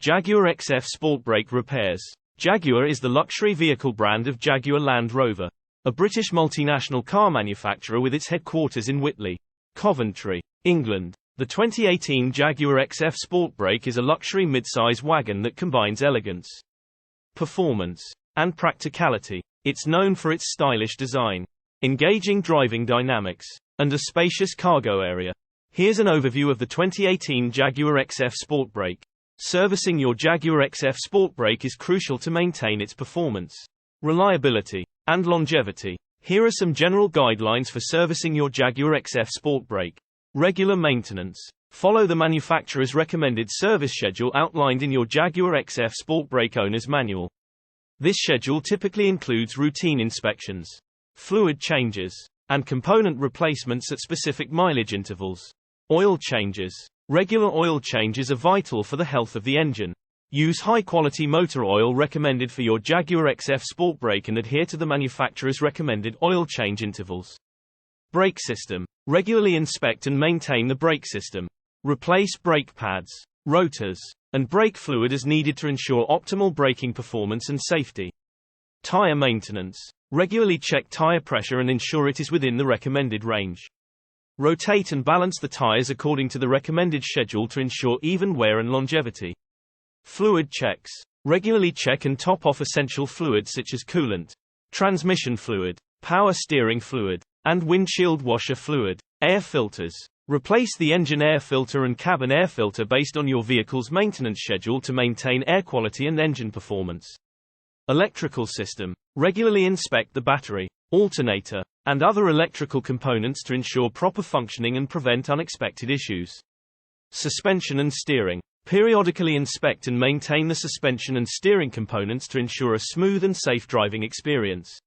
Jaguar XF Sportbrake repairs. Jaguar is the luxury vehicle brand of Jaguar Land Rover, a British multinational car manufacturer with its headquarters in Whitley, Coventry, England. The 2018 Jaguar XF Sportbrake is a luxury mid-size wagon that combines elegance, performance, and practicality. It's known for its stylish design, engaging driving dynamics, and a spacious cargo area. Here's an overview of the 2018 Jaguar XF Sportbrake. Servicing your Jaguar XF Sportbrake is crucial to maintain its performance, reliability, and longevity. Here are some general guidelines for servicing your Jaguar XF Sportbrake. Regular maintenance. Follow the manufacturer's recommended service schedule outlined in your Jaguar XF Sportbrake owner's manual. This schedule typically includes routine inspections, fluid changes, and component replacements at specific mileage intervals. Oil changes. Regular oil changes are vital for the health of the engine. Use high-quality motor oil recommended for your Jaguar XF Sportbrake and adhere to the manufacturer's recommended oil change intervals. Brake system. Regularly inspect and maintain the brake system. Replace brake pads, rotors, and brake fluid as needed to ensure optimal braking performance and safety. Tire maintenance. Regularly check tire pressure and ensure it is within the recommended range. Rotate and balance the tires according to the recommended schedule to ensure even wear and longevity. Fluid checks. Regularly check and top off essential fluids such as coolant, transmission fluid, power steering fluid, and windshield washer fluid. Air filters. Replace the engine air filter and cabin air filter based on your vehicle's maintenance schedule to maintain air quality and engine performance. Electrical system. Regularly inspect the battery, alternator, and other electrical components to ensure proper functioning and prevent unexpected issues. Suspension and steering. Periodically inspect and maintain the suspension and steering components to ensure a smooth and safe driving experience.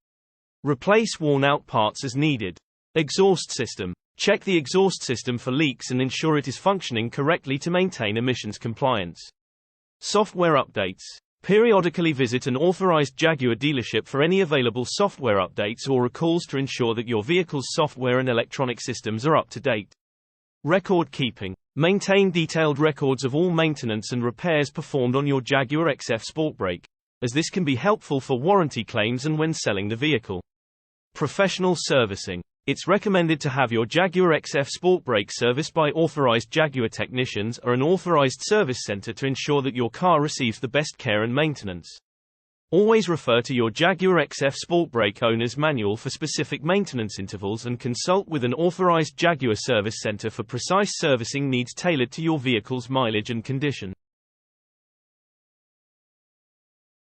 Replace worn-out parts as needed. Exhaust system. Check the exhaust system for leaks and ensure it is functioning correctly to maintain emissions compliance. Software updates. Periodically visit an authorized Jaguar dealership for any available software updates or recalls to ensure that your vehicle's software and electronic systems are up to date. Record keeping. Maintain detailed records of all maintenance and repairs performed on your Jaguar XF Sportbrake, as this can be helpful for warranty claims and when selling the vehicle. Professional servicing. It's recommended to have your Jaguar XF Sportbrake serviced by authorized Jaguar technicians or an authorized service center to ensure that your car receives the best care and maintenance. Always refer to your Jaguar XF Sportbrake owner's manual for specific maintenance intervals and consult with an authorized Jaguar service center for precise servicing needs tailored to your vehicle's mileage and condition.